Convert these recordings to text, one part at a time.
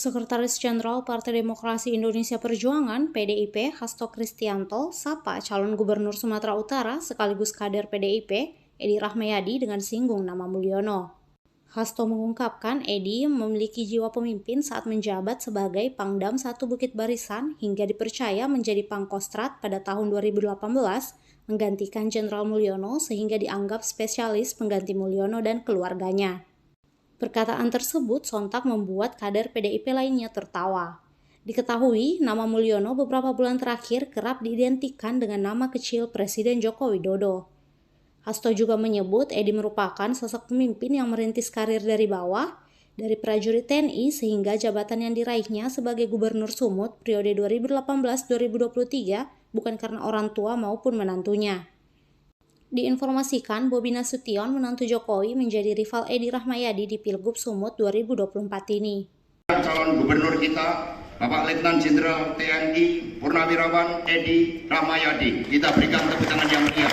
Sekretaris Jenderal Partai Demokrasi Indonesia Perjuangan (PDIP) Hasto Kristianto sapa calon Gubernur Sumatera Utara sekaligus kader PDIP Edi Rahmayadi dengan singgung nama Mulyono. Hasto mengungkapkan Edi memiliki jiwa pemimpin saat menjabat sebagai Pangdam 1 Bukit Barisan hingga dipercaya menjadi Pangkostrat pada tahun 2018 menggantikan Jenderal Mulyono sehingga dianggap spesialis pengganti Mulyono dan keluarganya. Perkataan tersebut sontak membuat kader PDIP lainnya tertawa. Diketahui, nama Mulyono beberapa bulan terakhir kerap diidentikan dengan nama kecil Presiden Joko Widodo. Hasto juga menyebut Edi merupakan sosok pemimpin yang merintis karir dari bawah, dari prajurit TNI sehingga jabatan yang diraihnya sebagai Gubernur Sumut periode 2018-2023 bukan karena orang tua maupun menantunya. Diinformasikan Bobi Nasution, menantu Jokowi, menjadi rival Edi Rahmayadi di Pilgub Sumut 2024 ini. Calon gubernur kita, Bapak Letnan Jenderal TNI Purnawirawan Edi Rahmayadi. Kita berikan tepuk tangan yang meriah.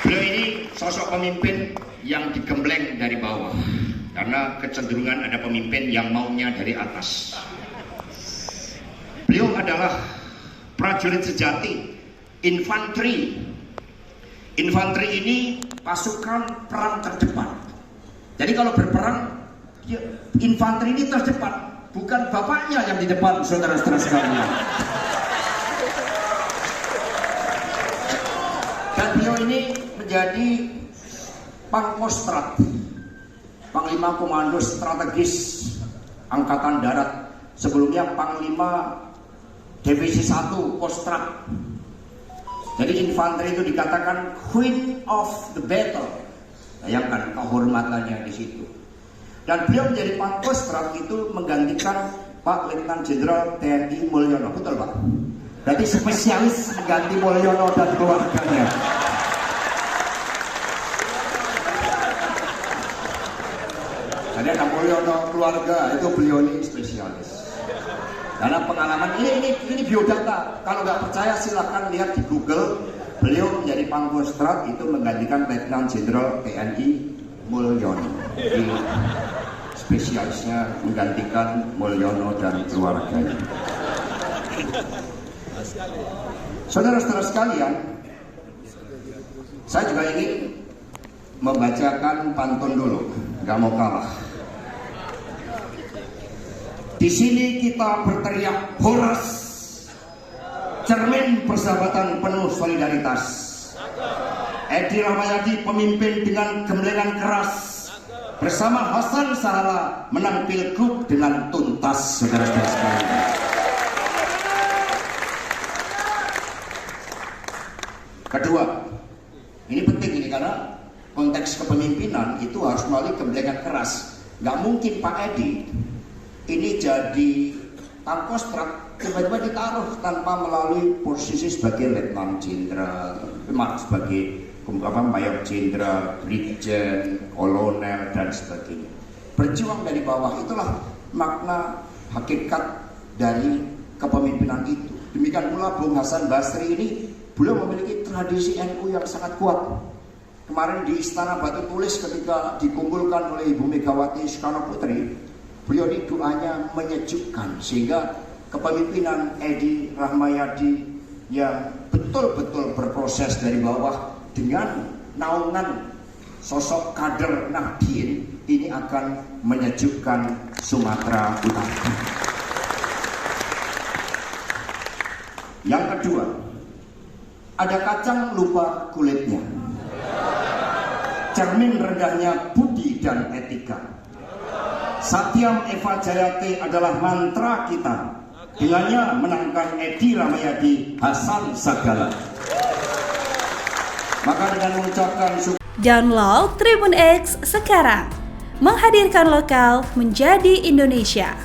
Beliau ini sosok pemimpin yang digembleng dari bawah, karena kecenderungan ada pemimpin yang maunya dari atas. Beliau adalah prajurit sejati. Infanteri ini pasukan perang terdepan. Jadi kalau berperang, infanteri ini terdepan, bukan bapaknya yang di depan, saudara-saudara sekalian. Dan beliau ini menjadi Pangkostrat, Panglima Komando Strategis Angkatan Darat. Sebelumnya Panglima Divisi 1 Kostrat. Jadi infanteri itu dikatakan Queen of the Battle. Bayangkan kehormatannya di situ. Dan beliau menjadi Pangkostrat itu menggantikan Pak Letnan Jenderal TNI Mulyono. Betul Pak? Berarti spesialis mengganti Mulyono dan keluarganya. Jadi ada Mulyono keluarga, itu beliau ini spesialis. Karena pengalaman ini biodata. Kalau nggak percaya silahkan lihat di Google. Beliau menjadi Pangkostrat itu menggantikan Letnan Jenderal TNI Mulyono. Jadi spesialisnya menggantikan Mulyono dan keluarganya. Saudara-saudara sekalian, saya juga ingin membacakan pantun dulu. Nggak mau kalah. Di sini kita berteriak horas, cermin persahabatan penuh solidaritas. Edi Rahmayadi pemimpin dengan gemblengan keras, bersama Hasan Sahara menang Pilgub dengan tuntas, saudara-saudara sekalian. Kedua, ini penting ini karena konteks kepemimpinan itu harus melalui gemblengan keras. Nggak mungkin Pak Edi ini jadi Pangkostrat tiba-tiba ditaruh tanpa melalui posisi sebagai Letnan Jenderal, sebagai Mayor Jenderal, Brigjen, Kolonel dan sebagainya. Berjuang dari bawah, itulah makna hakikat dari kepemimpinan itu. Demikian pula Bung Hasan Basri ini, beliau memiliki tradisi NU yang sangat kuat. Kemarin di Istana Batu Tulis ketika dikumpulkan oleh Ibu Megawati Soekarno Putri, beliau ini doanya menyejukkan sehingga kepemimpinan Edi Rahmayadi yang betul-betul berproses dari bawah dengan naungan sosok kader Nahdien ini akan menyejukkan Sumatera Utara. Yang kedua, ada kacang lupa kulitnya. Cermin rendahnya budi dan etika. Satyam Eva Jayate adalah mantra kita. Dengannya menangkan Edi Rahmayadi Hasan Sagala. Maka dengan mengucapkan download Tribun X sekarang, menghadirkan lokal menjadi Indonesia.